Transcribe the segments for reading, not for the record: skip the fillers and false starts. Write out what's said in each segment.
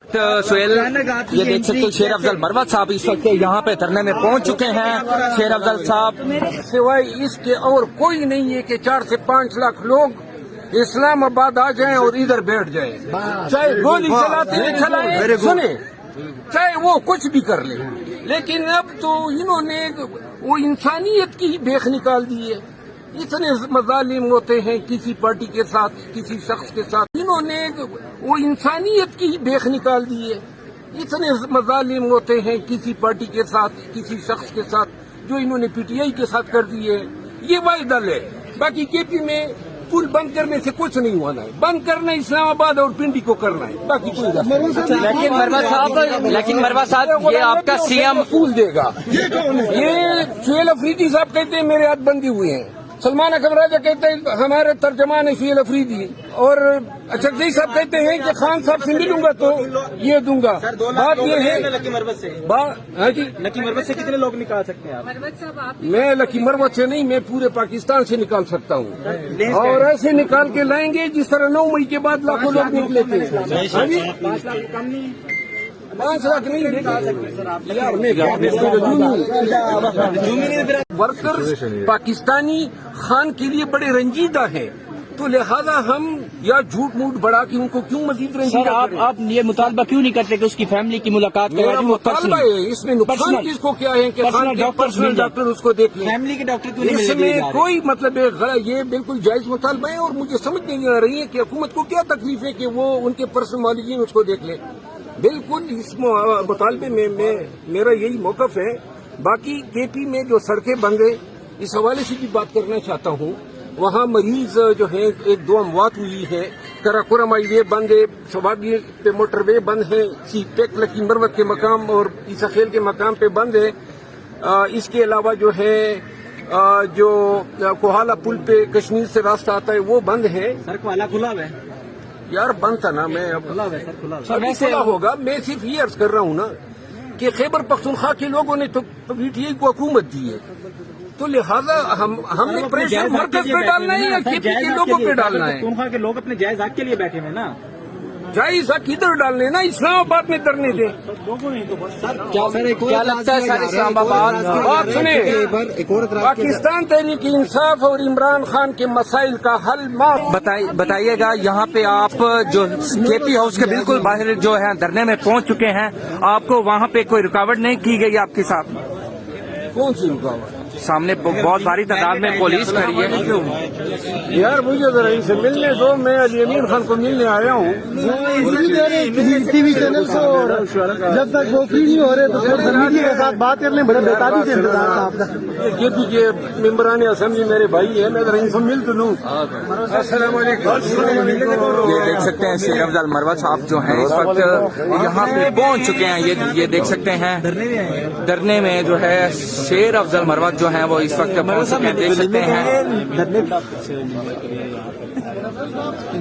سہیل یہ دیکھ سکتے شیر افضل مروت صاحب اس وقت یہاں پہ دھرنے میں پہنچ چکے ہیں. شیر افضل صاحب سوائے اس کے اور کوئی نہیں ہے کہ 4 سے 5 لاکھ لوگ اسلام آباد آ جائیں اور ادھر بیٹھ جائیں, چاہے گولی چلاتے ہیں چلائیں, سنیں, چاہے وہ کچھ بھی کر لیں, لیکن اب تو انہوں نے وہ انسانیت کی ہی بیخ نکال دی ہے. اتنے مظالم ہوتے ہیں کسی پارٹی کے ساتھ, کسی شخص کے ساتھ, انہوں نے وہ انسانیت کی ہی بیخ نکال دی ہے. اتنے مظالم ہوتے ہیں کسی پارٹی کے ساتھ, کسی شخص کے ساتھ, جو انہوں نے پی ٹی آئی کے ساتھ کر دیے. یہ واحد حل ہے. باقی کے پی میں پل بند کرنے سے کچھ نہیں ہونا ہے, بند کرنا اسلام آباد اور پنڈی کو کرنا ہے, باقی کوئی لیکن مروت صاحب یہ آپ کا سی ایم پھول دے گا. یہ سہیل افریدی صاحب کہتے ہیں میرے ہاتھ بندی ہوئے ہیں, سلمان اکرم راجہ کہتے ہیں ہمارے ترجمان ہے سہیل افریدی, اور اچھدی صاحب کہتے ہیں کہ خان صاحب سے ملوں گا تو یہ دوں گا. بات یہ ہے لکی مروت سے, جی لکی مروت سے کتنے لوگ نکال سکتے ہیں آپ؟ میں لکی مروت سے نہیں, میں پورے پاکستان سے نکال سکتا ہوں, اور ایسے نکال کے لائیں گے جس طرح 9 مئی کے بعد لاکھوں لوگ نکلے تھے. 5 لاکھ نہیں. ورکرز پاکستانی خان کے لیے بڑے رنجیدہ ہیں, تو لہذا ہم یا جھوٹ موٹ بڑھا کے ان کو کیوں مزید رنجیدہ کریں؟ آپ یہ مطالبہ کیوں نہیں کرتے کہ اس کی فیملی کی ملاقات میرا مطالبہ ہے, اس میں نقصان کس کو کیا ہے کہ خان کے پرسنل ڈاکٹر اس کو دیکھ لیں. فیملی کے ڈاکٹر کیوں اس میں کوئی مطلب ہے, یہ بالکل جائز مطالبہ ہے, اور مجھے سمجھ نہیں آ رہی ہے کہ حکومت کو کیا تکلیف ہے کہ وہ ان کے پرسنل معالجین اس کو دیکھ لیں. بالکل اس مطالبے میں میرا یہی موقف ہے. باقی کے پی میں جو سڑکیں بند ہیں اس حوالے سے بھی بات کرنا چاہتا ہوں. وہاں مریض جو ہیں 1-2 اموات ہوئی ہے. کراکورم ہائی وے بند ہے, شوابی پہ موٹر وے بند ہے, سی پیک لکی مروت کے مقام اور عیسیٰ خیل کے مقام پہ بند ہے. اس کے علاوہ جو ہے جو کوہالا پل پہ کشمیر سے راستہ آتا ہے وہ بند ہے. سڑک والا کھلا ہوا ہے یار, بند تھا نا, میں ابھی کھلا ہوگا. میں صرف یہ عرض کر رہا ہوں نا کہ خیبر پختونخوا کے لوگوں نے تو پی ٹی آئی کو حکومت دی ہے, تو لہذا ہم نے پریشر مرکز پہ ڈالنا ہے یا کے پی کے لوگوں پہ ڈالنا ہے؟ پختونخوا کے لوگ اپنے جائز حق کے لیے بیٹھے ہوئے نا, جائز حق ادھر ڈالنے نا, اسلام آباد میں کرنے دیں. کیا لگتا ہے سر اسلام آباد آپ سنیں, پاکستان تحریک انصاف اور عمران خان کے مسائل کا حل بتائیے گا. یہاں پہ آپ جو کے پی ہاؤس کے بالکل باہر جو ہے دھرنے میں پہنچ چکے ہیں, آپ کو وہاں پہ کوئی رکاوٹ نہیں کی گئی آپ کے ساتھ؟ کون سی رکاوٹ؟ سامنے بہت بھاری تعداد میں پولیس کھڑی ہے. یار مجھے ذرا ان سے ملنے دو, میں علی امین خان کو ملنے آیا ہوں. ٹی وی چینل سے جب تک وہ فری نہیں ہو رہے تو میڈیا کے ساتھ بات کر لیں, بڑے بہتری سے انتظار تھا. کے پی کے ممبران اسمبلی میرے بھائی ہیں, میں ذرا ان سے مل تو لوں. السلام علیکم. یہ دیکھ سکتے ہیں شیر افضل مروت صاحب جو ہیں اس وقت یہاں پہ پہنچ چکے ہیں. یہ دیکھ سکتے ہیں دھرنے میں جو ہے شیر افضل مروت جو ہیں وہ اس وقت پہنچ چکے ہیں, دیکھ سکتے ہیں.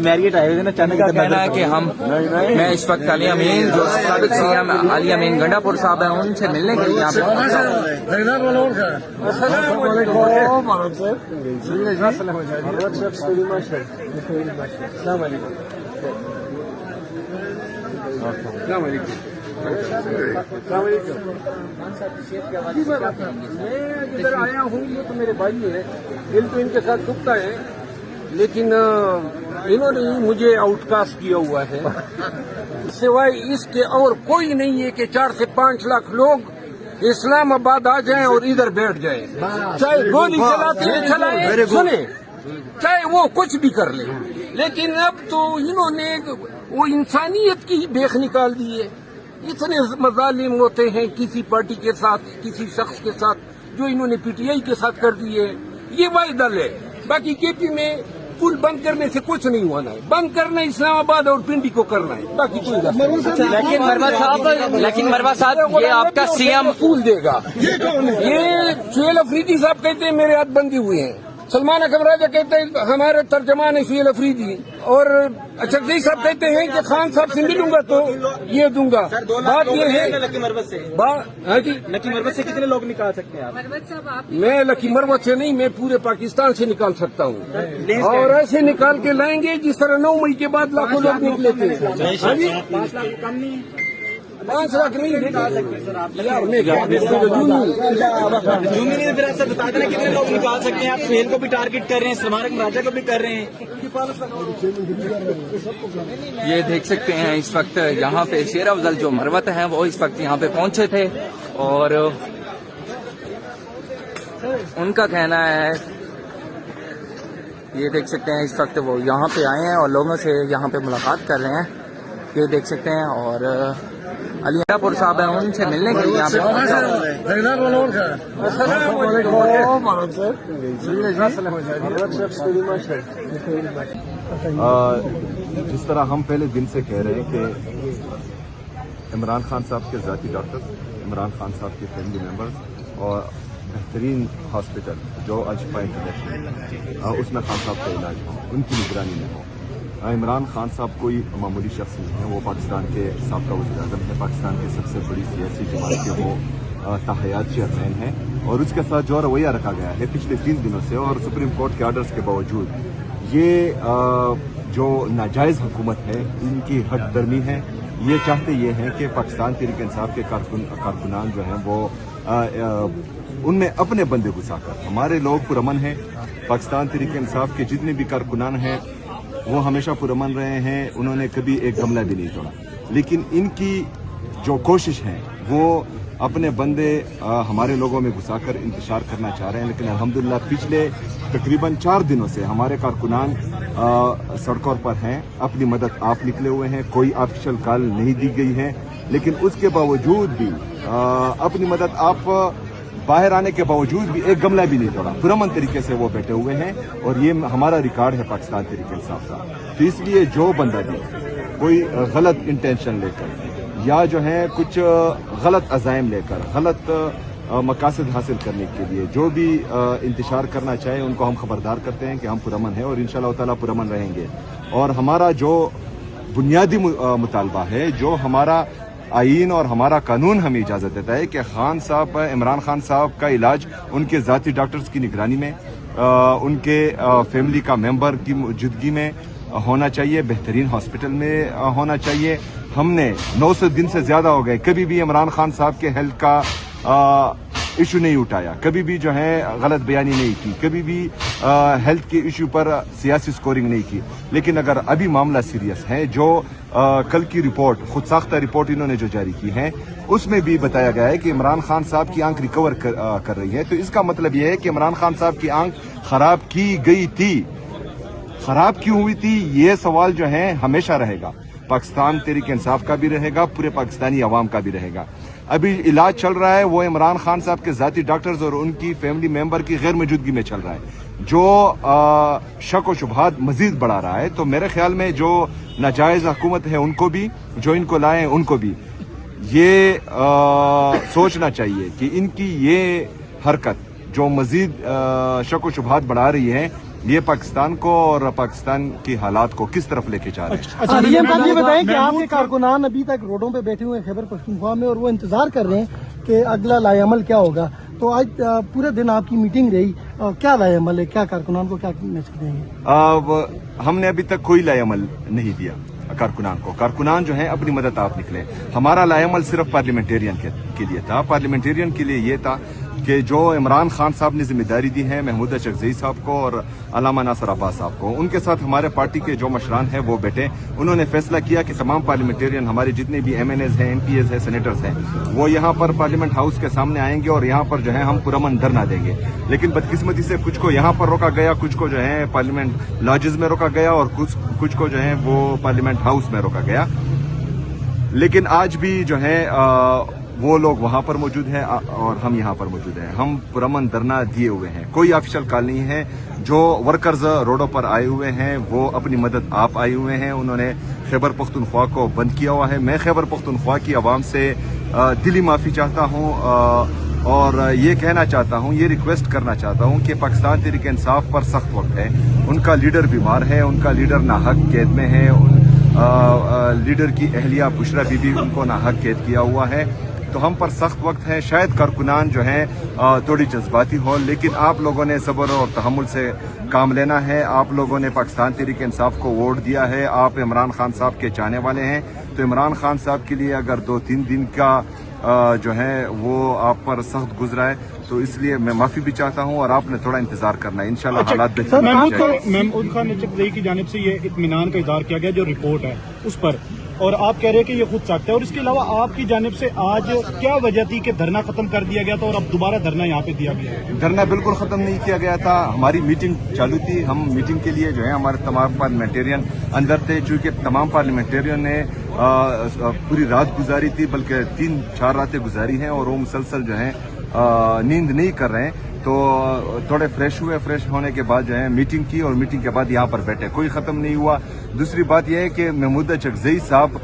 میریٹ آئے ہوئے نا, کا کہنا ہے کہ میں اس وقت علی امین جو سابق سی ایم علی امین گنڈا پور صاحب ہیں ان سے ملنے کے لیے یہاں پہ پہنچا ہوں. السلام علیکم. میں جدھر آیا ہوں یہ تو میرے بھائی ہیں, دل تو ان کے ساتھ دکھتا ہے, لیکن انہوں نے مجھے آؤٹ کاسٹ کیا ہوا ہے. سوائے اس کے اور کوئی نہیں ہے کہ 4 سے 5 لاکھ لوگ اسلام آباد آ جائیں اور ادھر بیٹھ جائیں, چاہے گولی چلاتے ہیں چلائیں, سنیں, چاہے وہ کچھ بھی کر لیں. لیکن اب تو انہوں نے وہ انسانیت کی ہی بیخ نکال دی ہے. اتنے مظالم ہوتے ہیں کسی پارٹی کے ساتھ, کسی شخص کے ساتھ, جو انہوں نے پی ٹی آئی کے ساتھ کر دیے. یہ واحد حل ہے. باقی کے پی میں پل بند کرنے سے کچھ نہیں ہونا ہے, بند کرنا اسلام آباد اور پنڈی کو کرنا ہے, باقی کوئی لیکن مروت صاحب یہ آپ کا سی ایم پھول دے گا. یہ سہیل افریدی صاحب کہتے ہیں میرے ہاتھ بندی ہوئے ہیں, सलमान अकबर राजा कहते हैं हमारे तर्जमान है सुहेल अफरीदी, और अचकज़ई साहब कहते हैं कि खान साहब से मिलूंगा तो ये दूंगा। बात ये है लकी मरवत से, हाँ जी, लकी मरवत से कितने लोग निकाल सकते हैं आप? मैं लकी मरवत से नहीं, मैं पूरे पाकिस्तान से निकाल सकता हूँ, और ऐसे निकाल के लाएंगे जिस तरह 9 मई के बाद लाखों लोग निकले थे। हाँ जी, 5 लाख कम नहीं, 5 लाख नहीं निकाल सकते सर आप यार, मैं जूमी नहीं, फिर आपसे बता देना कितने लोग निकाल सकते हैं आप? सुहेल को भी टारगेट कर रहे हैं, सलमान अकबर राजा को भी कर रहे हैं। ये देख सकते हैं इस वक्त यहाँ पे शेर अफजल जो मरवत हैं वो इस वक्त यहाँ पे पहुंचे थे, और उनका कहना है, ये देख सकते हैं इस वक्त वो यहाँ पे आए हैं और लोगों से यहाँ पे मुलाकात कर रहे हैं, ये देख सकते हैं। और अलीपुर साहब हैं, उनसे मिलने के लिए यहाँ पे पहुंचा जिस तरह हम पहले दिन से कह रहे हैं कि इमरान खान साहब के ज़ाती डॉक्टर्स, इमरान खान साहब के फैमिली मेंबर्स और बेहतरीन हॉस्पिटल जो अजफा इंटरनेशनल उसमें खान साहब का इलाज हो, उनकी निगरानी में हो। इमरान खान साहब कोई मामूली शख्स नहीं है, वो पाकिस्तान के साबका वज़ीर-ए-आज़म है, पाकिस्तान की सबसे बड़ी सियासी जमात के वो तहयात चेयरमैन है, और उसके साथ जो रवैया रखा गया है पिछले 3 दिनों से और सुप्रीम कोर्ट के आर्डर्स के बावजूद, ये जो नाजायज़ हुकूमत है इनकी हद दर्मी है। ये चाहते ये हैं कि पाकिस्तान तहरीक इंसाफ के कारकुनान जो हैं वो उनमें अपने बंदे घुसाकर, हमारे लोग पुरअमन हैं, पाकिस्तान तहरीक इंसाफ के जितने भी कारकुनान हैं वो हमेशा पुरअमन रहे हैं, उन्होंने कभी एक गमला भी नहीं तोड़ा, लेकिन इनकी जो कोशिश है वो अपने बंदे हमारे लोगों में घुसाकर इंतशार करना चाह रहे हैं। लेकिन अल्हम्दुलिल्लाह पिछले तकरीबन 4 दिनों से हमारे कारकुनान सड़कों पर हैं, अपनी मदद आप निकले हुए हैं, कोई ऑफिशियल कॉल नहीं दी गई है, लेकिन उसके बावजूद भी अपनी मदद आप बाहर आने के बावजूद भी एक गमला भी नहीं तोड़ा, पुरअमन तरीके से वो बैठे हुए हैं, और ये हमारा रिकॉर्ड है पाकिस्तान तहरीक इंसाफ का। तो इसलिए जो बंदा भी कोई गलत इंटेंशन लेकर या जो है कुछ गलत अज़ाइम लेकर गलत मकासद हासिल करने के लिए जो भी इंतशार करना चाहे, उनको हम खबरदार करते हैं कि हम पुरअमन हैं और इंशाअल्लाह ताला पुरअमन रहेंगे। और हमारा जो बुनियादी मुतालबा है, जो हमारा आईन और हमारा कानून हमें इजाज़त देता है कि खान साहब, इमरान खान साहब का इलाज उनके ज़ाती डॉक्टर्स की निगरानी में, उनके फैमिली का मेंबर की मौजूदगी में होना चाहिए, बेहतरीन हॉस्पिटल में होना चाहिए। हमने 900 दिन से ज़्यादा हो गए, कभी भी इमरान खान साहब के हेल्थ का इशू नहीं उठाया, कभी भी जो है गलत बयानी नहीं की, कभी भी हेल्थ के इशू पर सियासी स्कोरिंग नहीं की। लेकिन अगर अभी मामला सीरियस है, जो कल की रिपोर्ट, खुद साख्ता रिपोर्ट इन्होंने जो जारी की है, उसमें भी बताया गया है कि इमरान खान साहब की आंख रिकवर कर रही है, तो इसका मतलब यह है कि इमरान खान साहब की आंख खराब की गई थी। खराब क्यों हुई थी, ये सवाल जो है हमेशा रहेगा, पाकिस्तान तहरीक इंसाफ का भी रहेगा, पूरे पाकिस्तानी अवाम का भी रहेगा। अभी इलाज चल रहा है वो इमरान खान साहब के ज़ाती डॉक्टर्स और उनकी फैमिली मेंबर की गैर मौजूदगी में चल रहा है, जो शक व शुबहात मजीद बढ़ा रहा है। तो मेरे ख्याल में जो नाजायज़ हुकूमत है उनको भी, जो इनको लाए उनको भी ये सोचना चाहिए कि इनकी ये हरकत जो मजीद शक व शुबहात बढ़ा रही है, ये पाकिस्तान को और पाकिस्तान की हालात को किस तरफ लेके जा रहे हैं। अच्छा डीएम साहब ये बताएं कि आपके कारकुनान अभी तक रोडों पे बैठे हुए हैं खैबर पख्तूनख्वा में, और वो इंतजार कर रहे हैं कि अगला लाएअमल क्या होगा। तो आज पूरे दिन आपकी मीटिंग रही, क्या लाएअमल है, क्या कारकुनान को क्या मैसेज देंगे? हमने अभी तक कोई लाएअमल नहीं दिया कारकुनान को। कारकुनान जो है अपनी मदद आप निकले। हमारा लाएअमल सिर्फ पार्लियामेंटेरियन के लिए था। पार्लियामेंटेरियन के लिए ये था कि जो इमरान खान साहब ने जिम्मेदारी दी है महमूद अचकज़ई साहब को और अल्लामा नासिर अब्बास साहब को, उनके साथ हमारे पार्टी के जो मशरान हैं वो बैठे, उन्होंने फैसला किया कि तमाम पार्लियामेंटेरियन, हमारे जितने भी MNAs हैं, MPAs हैं, सेनेटर्स हैं, वो यहाँ पर पार्लियामेंट हाउस के सामने आएंगे और यहाँ पर जो है हम पुरअमन धरना देंगे। लेकिन बदकिस्मती से कुछ को यहाँ पर रोका गया, कुछ को जो है पार्लियामेंट लॉजेस में रोका गया और कुछ को जो है वो पार्लियामेंट हाउस में रोका गया। लेकिन आज भी जो है वो लोग वहां पर मौजूद हैं और हम यहाँ पर मौजूद हैं। हम पुरअमन धरना दिए हुए हैं, कोई ऑफिशियल कॉल नहीं है। जो वर्कर्स रोडों पर आए हुए हैं वो अपनी मदद आप आए हुए हैं, उन्होंने खैबर पख्तूनख्वा को बंद किया हुआ है। मैं खैबर पख्तूनख्वा की आवाम से दिली माफ़ी चाहता हूँ। और ये कहना चाहता हूँ, ये रिक्वेस्ट करना चाहता हूँ कि पाकिस्तान तहरीक इंसाफ पर सख्त वक्त है। उनका लीडर बीमार है, उनका लीडर नाहक कैद में है, लीडर की अहलिया बुशरा बीबी उनको नाहक कैद किया हुआ है। तो हम पर सख्त वक्त है। शायद कारकुनान जो हैं थोड़ी जज्बाती हो, लेकिन आप लोगों ने सब्र और तहम्मुल से काम लेना है। आप लोगों ने पाकिस्तान तहरीक इंसाफ को वोट दिया है, आप इमरान खान साहब के चाहने वाले हैं, तो इमरान खान साहब के लिए अगर 2-3 दिन का जो है वो आप पर सख्त गुजरा है, तो इसलिए मैं माफी भी चाहता हूं और आपने थोड़ा इंतजार करना है। इंशाल्लाह हालात बेहतर हो जाएंगे। महमूद खान नचकजई की जानिब से ये इत्मीनान का इजहार किया गया जो रिपोर्ट है उस पर, और आप कह रहे हैं कि ये खुद सख्त है, और इसके अलावा आपकी जानिब से आज क्या वजह थी कि धरना खत्म कर दिया गया था और अब दोबारा धरना यहाँ पे दिया गया है? धरना बिल्कुल खत्म नहीं किया गया था, हमारी मीटिंग चालू थी। हम मीटिंग के लिए जो है हमारे तमाम पार्लियामेंटेरियन अंदर थे, चूंकि तमाम पार्लियामेंटेरियन ने पूरी रात गुजारी थी, बल्कि 3-4 रातें गुजारी हैं और वो मुसलसल जो है नींद नहीं कर रहे हैं। तो थोड़े फ्रेश हुए, फ्रेश होने के बाद जो है मीटिंग की और मीटिंग के बाद यहाँ पर बैठे, कोई खत्म नहीं हुआ। दूसरी बात यह है कि महमूद चकजई साहब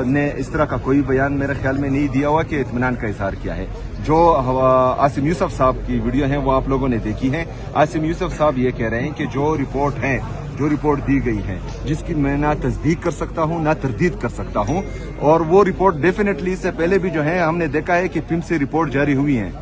ने इस तरह का कोई बयान मेरे ख्याल में नहीं दिया हुआ कि इत्मीनान का इजहार किया है। जो आसिम यूसुफ साहब की वीडियो है वो आप लोगों ने देखी है। आसिम यूसुफ साहब ये कह रहे हैं कि जो रिपोर्ट है, जो रिपोर्ट दी गई है, जिसकी मैं ना तस्दीक कर सकता हूं ना तरदीद कर सकता हूं, और वो रिपोर्ट डेफिनेटली इससे पहले भी जो है हमने देखा है कि पिम से रिपोर्ट जारी हुई है,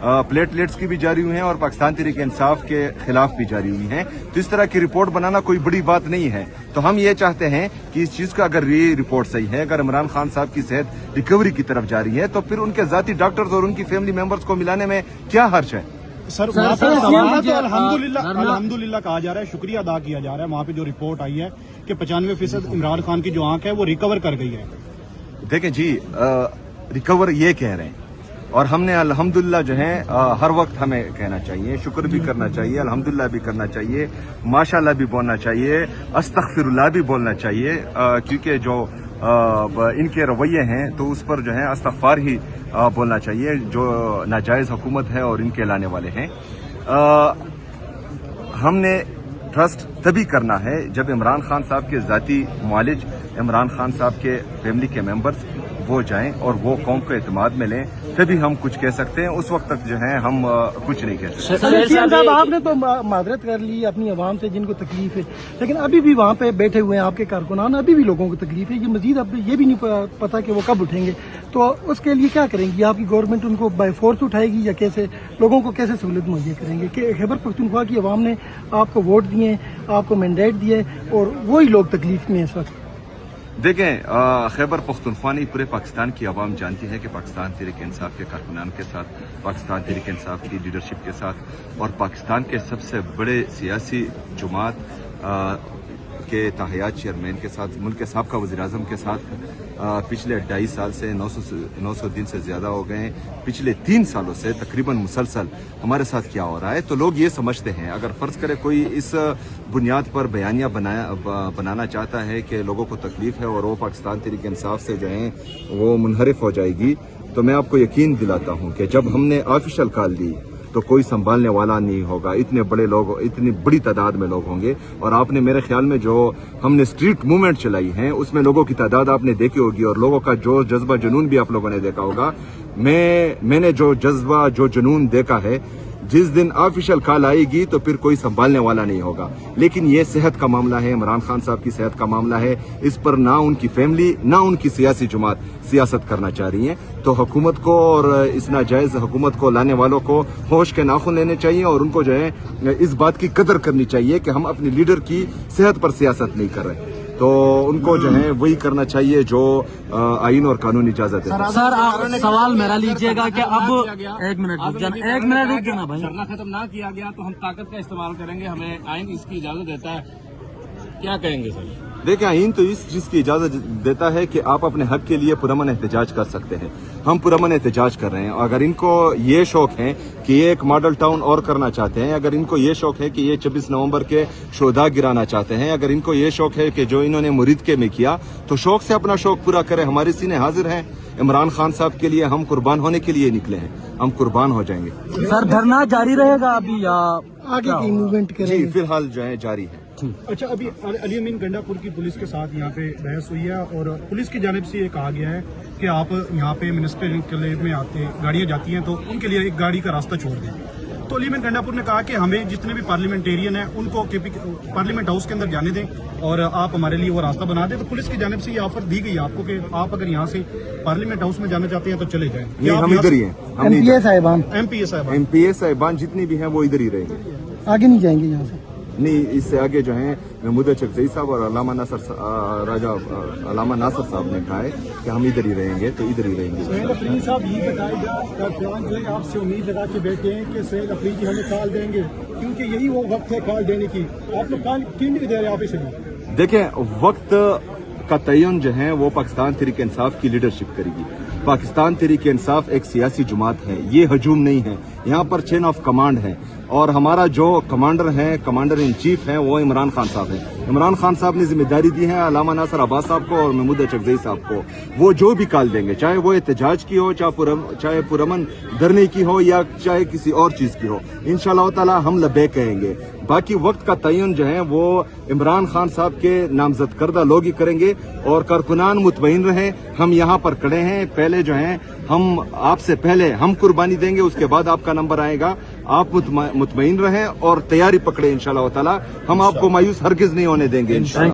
प्लेटलेट्स की भी जारी हुई हैं और पाकिस्तान तहरीक इंसाफ के खिलाफ भी जारी हुई हैं। तो इस तरह की रिपोर्ट बनाना कोई बड़ी बात नहीं है। तो हम ये चाहते हैं कि इस चीज का अगर ये रिपोर्ट सही है, अगर इमरान खान साहब की सेहत रिकवरी की तरफ जा रही है, तो फिर उनके जाती डॉक्टर्स और उनकी फैमिली मेंबर्स को मिलाने में क्या हर्ज है? सर वहाँ पर तमाम तो अल्हम्दुलिल्लाह कहा जा रहा है, शुक्रिया अदा किया जा रहा है। वहाँ पे जो रिपोर्ट आई है कि 95% इमरान खान की जो आंख है वो रिकवर कर गई है। देखें जी, रिकवर ये कह रहे हैं और हमने अल्हम्दुलिल्लाह जो है हर वक्त हमें कहना चाहिए, शुक्र भी करना चाहिए, अल्हम्दुलिल्लाह भी करना चाहिए, माशाल्लाह भी बोलना चाहिए, अस्तगफिरुल्लाह भी बोलना चाहिए, क्योंकि जो इनके रवैये हैं तो उस पर जो है अस्तगफार ही बोलना चाहिए, जो नाजायज हुकूमत है और इनके लाने वाले हैं। हमने ट्रस्ट तभी करना है जब इमरान खान साहब के जाती मुआलिज, इमरान खान साहब के फैमिली के मेंबर्स वो जाएं और वो कौम को एतमाद में लें, तभी हम कुछ कह सकते हैं। उस वक्त तक जो है हम कुछ नहीं कह सकते। साहब आपने तो मादरत कर ली अपनी आवाम से जिनको तकलीफ है, लेकिन अभी भी वहाँ पे बैठे हुए हैं आपके कारकुनान, अभी भी लोगों को तकलीफ है। ये मजीद अब ये भी नहीं पता कि वो कब उठेंगे, तो उसके लिए क्या करेंगी आपकी गवर्नमेंट? उनको बाय फोर्स उठाएगी या कैसे लोगों को कैसे सहूलत मुहैया करेंगे? कि खैबर पख्तूनख्वा की आवाम ने आपको वोट दिए, आपको मैंडेट दिए और वही लोग तकलीफ में इस वक्त। देखें, खैबर पख्तूनख्वा नहीं, पूरे पाकिस्तान की आवाम जानती है कि पाकिस्तान तहरीक इंसाफ के कारकुनान के साथ, पाकिस्तान तहरीक इंसाफ की लीडरशिप के साथ और पाकिस्तान के सबसे बड़े सियासी जमात के ताहियात चेयरमैन के साथ, मुल्क के साबका वज़ीर-ए-आज़म के साथ पिछले 2.5 साल से 900 दिन से ज्यादा हो गए, पिछले 3 सालों से तकरीबन मुसलसल हमारे साथ क्या हो रहा है। तो लोग ये समझते हैं, अगर फर्ज करे कोई इस बुनियाद पर बयानिया बनाना चाहता है कि लोगों को तकलीफ है और वो पाकिस्तान तहरीक इंसाफ से जो है वो मुनहरिफ हो जाएगी, तो मैं आपको यकीन दिलाता हूँ कि जब हमने ऑफिशियल कॉल दी तो कोई संभालने वाला नहीं होगा। इतने बड़े लोग, इतनी बड़ी तादाद में लोग होंगे। और आपने मेरे ख्याल में जो हमने स्ट्रीट मूवमेंट चलाई है उसमें लोगों की तादाद आपने देखी होगी और लोगों का जोश, जज्बा, जुनून भी आप लोगों ने देखा होगा। मैंने जो जज्बा, जो जुनून देखा है, जिस दिन ऑफिशियल कॉल आएगी तो फिर कोई संभालने वाला नहीं होगा। लेकिन ये सेहत का मामला है, इमरान खान साहब की सेहत का मामला है, इस पर ना उनकी फैमिली ना उनकी सियासी जमात सियासत करना चाह रही है। तो हुकूमत को और इस नाजायज हुकूमत को लाने वालों को होश के नाखून लेने चाहिए और उनको जो है इस बात की कदर करनी चाहिए कि हम अपने लीडर की सेहत पर सियासत नहीं कर रहे। तो उनको जो है वही करना चाहिए जो आईन और कानून इजाजत है। सर आप सवाल मेरा लीजिएगा कि अब 1 मिनट रुक जाना भाई। धरना खत्म ना किया गया तो हम ताकत का इस्तेमाल करेंगे, हमें आईन इसकी इजाजत देता है। क्या कहेंगे सर? देखिए, आईन तो इस चीज की इजाजत देता है कि आप अपने हक के लिए पुरअमन एहतजाज कर सकते हैं। हम पुरअमन एहतजाज कर रहे हैं। अगर इनको ये शौक है कि ये एक मॉडल टाउन और करना चाहते हैं, अगर इनको ये शौक है कि ये 26 नवंबर के शोधा गिराना चाहते हैं, अगर इनको ये शौक है कि जो इन्होंने मुरीद के में किया, तो शौक से अपना शौक पूरा करें। हमारे सीने हाजिर हैं। इमरान खान साहब के लिए हम कुर्बान होने के लिए निकले हैं, हम कुर्बान हो जाएंगे। सर धरना जारी रहेगा अभी या आगे की मूवमेंट करेंगे? जी, फिलहाल जो है जारी है। अच्छा, अभी अली अमीन गंडापुर की पुलिस के साथ यहाँ पे बहस हुई है और पुलिस की जानिब से ये कहा गया है कि आप यहाँ पे मिनिस्टर के में आते गाड़ियाँ जाती हैं तो उनके लिए एक गाड़ी का रास्ता छोड़ दें। तो अलीमन गंडापुर ने कहा कि हमें जितने भी पार्लियामेंटेरियन हैं उनको पार्लियामेंट हाउस के अंदर जाने दें और आप हमारे लिए वो रास्ता बना दें। तो पुलिस की जानिब से ये ऑफर दी गई आपको कि आप अगर यहाँ से पार्लियामेंट हाउस में जाना चाहते हैं तो चले जाएं। नहीं, हम इधर ही हैं। MPA साहिबान MPA साहिबान जितनी भी हैं वो इधर ही रहेंगे, आगे नहीं जाएंगे यहाँ से। नहीं इससे आगे जो है महमूद चकजई साहब और अलामा नासर साहब ने कहा है कि हम इधर ही रहेंगे, तो इधर ही रहेंगे। सुहेल अफरीदी साहब ये बताइए, आपसे उम्मीद लगा के बैठे हैं कि सुहेल अफरीदी हमें कॉल देंगे, क्योंकि यही वो वक्त है कॉल देने की। आप लोग कॉल क्यों नहीं दे रहे आप इसे? देखें, वक्त का तयन जो है वो पाकिस्तान तहरीक इंसाफ की लीडरशिप करेगी। पाकिस्तान तहरीक इंसाफ एक सियासी जमात है, ये हजूम नहीं है। यहाँ पर चेन ऑफ कमांड है और हमारा जो कमांडर है, कमांडर इन चीफ है, वो इमरान खान साहब है। इमरान खान साहब ने जिम्मेदारी दी है अलामा नासर अब्बास साहब को और महमूद चकजई साहब को। वो जो भी कॉल देंगे, चाहे वो एहतजाज की हो, चाहे पुरअमन धरने की हो या चाहे किसी और चीज की हो, इंशाअल्लाह ताला हम लबैक कहेंगे। बाकी वक्त का तयन जो है वो इमरान खान साहब के नामजद करदा लोग ही करेंगे और कारकुनान मुतमईन रहे। हम यहाँ पर खड़े हैं, पहले जो है हम आपसे पहले हम कुर्बानी देंगे, उसके बाद आपका नंबर आएगा। आप मुतमईन रहें और तैयारी पकड़े इंशाअल्लाह ताला। हम आपको मायूस हरगिज नहीं होने देंगे इंशाअल्लाह।